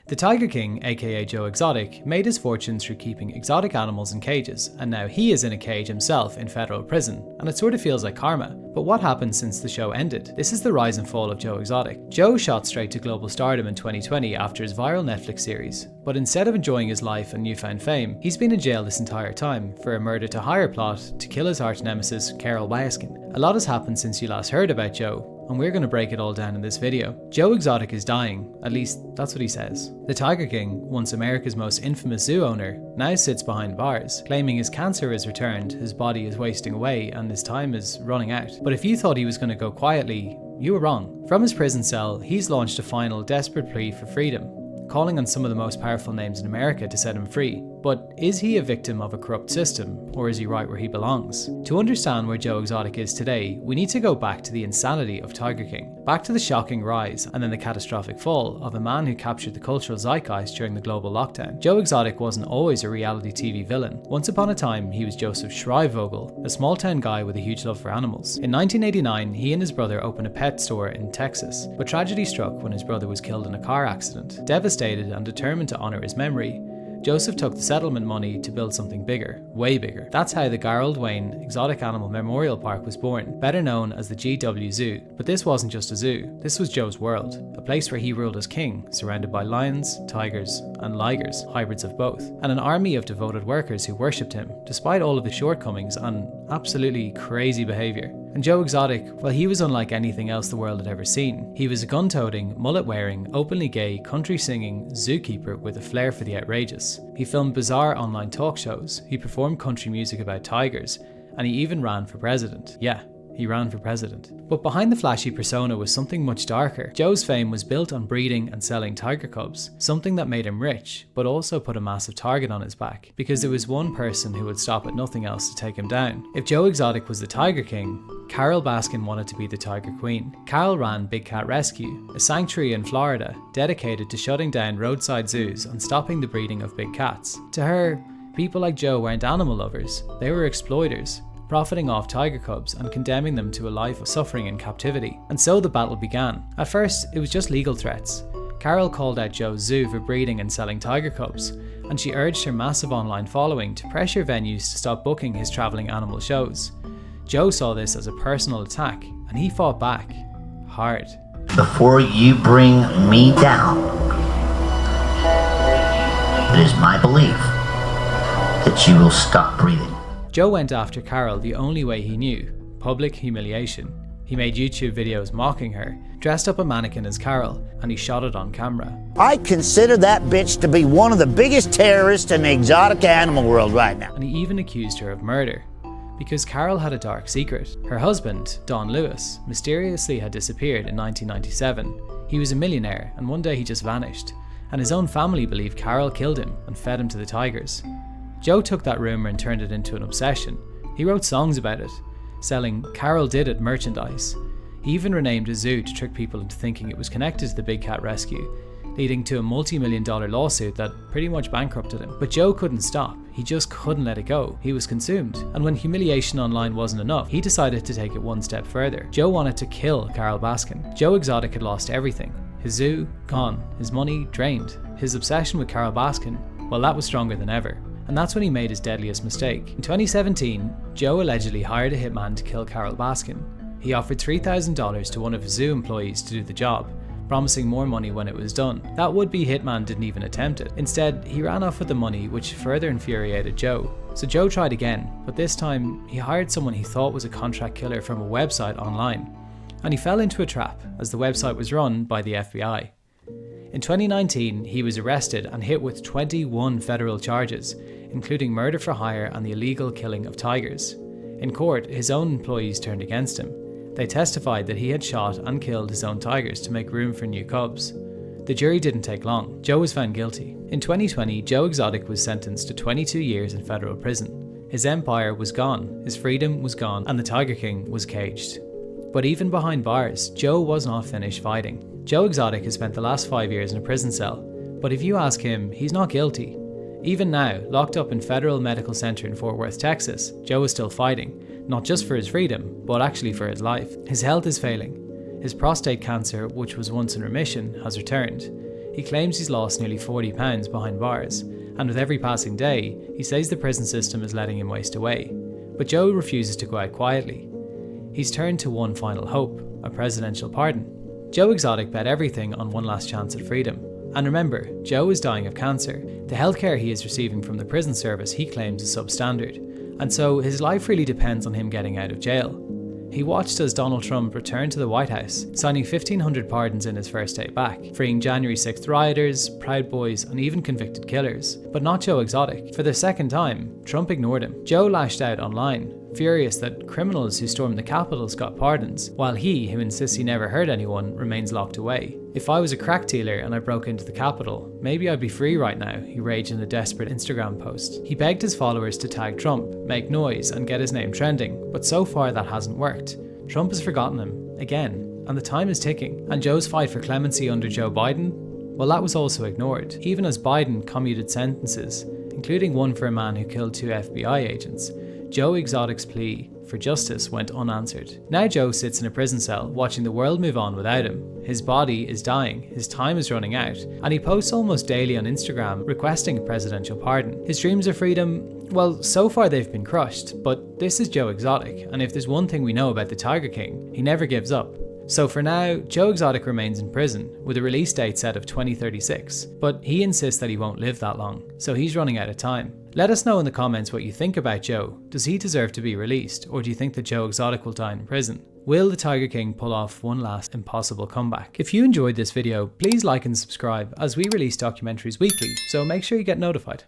The Tiger King, aka Joe Exotic, made his fortune through keeping exotic animals in cages, and now he is in a cage himself in federal prison, and it sort of feels like karma. But what happened since the show ended? This is the rise and fall of Joe Exotic. Joe shot straight to global stardom in 2020 after his viral Netflix series, but instead of enjoying his life and newfound fame, he's been in jail this entire time for a murder to hire plot to kill his arch nemesis Carol Baskin. A lot has happened since you last heard about Joe, and we're going to break it all down in this video. Joe Exotic is dying, at least that's what he says. The Tiger King, once America's most infamous zoo owner, now sits behind bars, claiming his cancer has returned, his body is wasting away, and his time is running out. But if you thought he was going to go quietly, you were wrong. From his prison cell, he's launched a final desperate plea for freedom, calling on some of the most powerful names in America to set him free. But is he a victim of a corrupt system, or is he right where he belongs? To understand where Joe Exotic is today, we need to go back to the insanity of Tiger King, back to the shocking rise and then the catastrophic fall of a man who captured the cultural zeitgeist during the global lockdown. Joe Exotic wasn't always a reality TV villain. Once upon a time, he was Joseph Schreivogel, a small-town guy with a huge love for animals. In 1989, he and his brother opened a pet store in Texas, but tragedy struck when his brother was killed in a car accident. Devastated and determined to honour his memory, Joseph took the settlement money to build something bigger, way bigger. That's how the Gerald Wayne Exotic Animal Memorial Park was born, better known as the GW Zoo. But this wasn't just a zoo, this was Joe's world, a place where he ruled as king, surrounded by lions, tigers, and ligers, hybrids of both, and an army of devoted workers who worshipped him, despite all of his shortcomings and absolutely crazy behaviour. And Joe Exotic, well, he was unlike anything else the world had ever seen. He was a gun-toting, mullet-wearing, openly gay, country-singing zookeeper with a flair for the outrageous. He filmed bizarre online talk shows, he performed country music about tigers, and he even ran for president. Yeah, he ran for president. But behind the flashy persona was something much darker. Joe's fame was built on breeding and selling tiger cubs, something that made him rich, but also put a massive target on his back, because there was one person who would stop at nothing else to take him down. If Joe Exotic was the Tiger King, Carol Baskin wanted to be the Tiger Queen. Carol ran Big Cat Rescue, a sanctuary in Florida dedicated to shutting down roadside zoos and stopping the breeding of big cats. To her, people like Joe weren't animal lovers, they were exploiters, profiting off tiger cubs and condemning them to a life of suffering and captivity. And so the battle began. At first, it was just legal threats. Carol called out Joe's zoo for breeding and selling tiger cubs, and she urged her massive online following to pressure venues to stop booking his travelling animal shows. Joe saw this as a personal attack, and he fought back. Hard. Before you bring me down, it is my belief that you will stop breathing. Joe went after Carol the only way he knew: public humiliation. He made YouTube videos mocking her, dressed up a mannequin as Carol, and he shot it on camera. I consider that bitch to be one of the biggest terrorists in the exotic animal world right now. And he even accused her of murder, because Carol had a dark secret. Her husband, Don Lewis, mysteriously had disappeared in 1997. He was a millionaire, and one day he just vanished, and his own family believed Carol killed him and fed him to the tigers. Joe took that rumour and turned it into an obsession. He wrote songs about it, selling Carol Did It merchandise. He even renamed a zoo to trick people into thinking it was connected to the Big Cat Rescue, leading to a multi-million-dollar lawsuit that pretty much bankrupted him. But Joe couldn't stop. He just couldn't let it go. He was consumed. And when humiliation online wasn't enough, he decided to take it one step further. Joe wanted to kill Carol Baskin. Joe Exotic had lost everything. His zoo, gone. His money, drained. His obsession with Carol Baskin, well, that was stronger than ever. And that's when he made his deadliest mistake. In 2017, Joe allegedly hired a hitman to kill Carol Baskin. He offered $3,000 to one of his zoo employees to do the job, promising more money when it was done. That would-be hitman didn't even attempt it. Instead, he ran off with the money, which further infuriated Joe. So Joe tried again, but this time he hired someone he thought was a contract killer from a website online. And he fell into a trap, as the website was run by the FBI. In 2019, he was arrested and hit with 21 federal charges, including murder for hire and the illegal killing of tigers. In court, his own employees turned against him. They testified that he had shot and killed his own tigers to make room for new cubs. The jury didn't take long. Joe was found guilty. In 2020, Joe Exotic was sentenced to 22 years in federal prison. His empire was gone, his freedom was gone, and the Tiger King was caged. But even behind bars, Joe was not finished fighting. Joe Exotic has spent the last 5 years in a prison cell, but if you ask him, he's not guilty. Even now, locked up in Federal Medical Center in Fort Worth, Texas, Joe is still fighting, not just for his freedom, but actually for his life. His health is failing. His prostate cancer, which was once in remission, has returned. He claims he's lost nearly 40 pounds behind bars, and with every passing day, he says the prison system is letting him waste away. But Joe refuses to go out quietly. He's turned to one final hope, a presidential pardon. Joe Exotic bet everything on one last chance at freedom. And remember, Joe is dying of cancer. The healthcare he is receiving from the prison service he claims is substandard, and so his life really depends on him getting out of jail. He watched as Donald Trump returned to the White House, signing 1,500 pardons in his first day back, freeing January 6th rioters, Proud Boys, and even convicted killers. But not Joe Exotic. For the second time, Trump ignored him. Joe lashed out online, furious that criminals who stormed the Capitol got pardons, while he, who insists he never hurt anyone, remains locked away. "If I was a crack dealer and I broke into the Capitol, maybe I'd be free right now," he raged in a desperate Instagram post. He begged his followers to tag Trump, make noise, and get his name trending, but so far that hasn't worked. Trump has forgotten him, again, and the time is ticking. And Joe's fight for clemency under Joe Biden? Well, that was also ignored, even as Biden commuted sentences, including one for a man who killed 2 FBI agents. Joe Exotic's plea for justice went unanswered. Now Joe sits in a prison cell, watching the world move on without him. His body is dying, his time is running out, and he posts almost daily on Instagram requesting a presidential pardon. His dreams of freedom, well, so far they've been crushed, but this is Joe Exotic, and if there's one thing we know about the Tiger King, he never gives up. So for now, Joe Exotic remains in prison, with a release date set of 2036, but he insists that he won't live that long, so he's running out of time. Let us know in the comments what you think about Joe. Does he deserve to be released, or do you think that Joe Exotic will die in prison? Will the Tiger King pull off one last impossible comeback? If you enjoyed this video, please like and subscribe, as we release documentaries weekly, so make sure you get notified.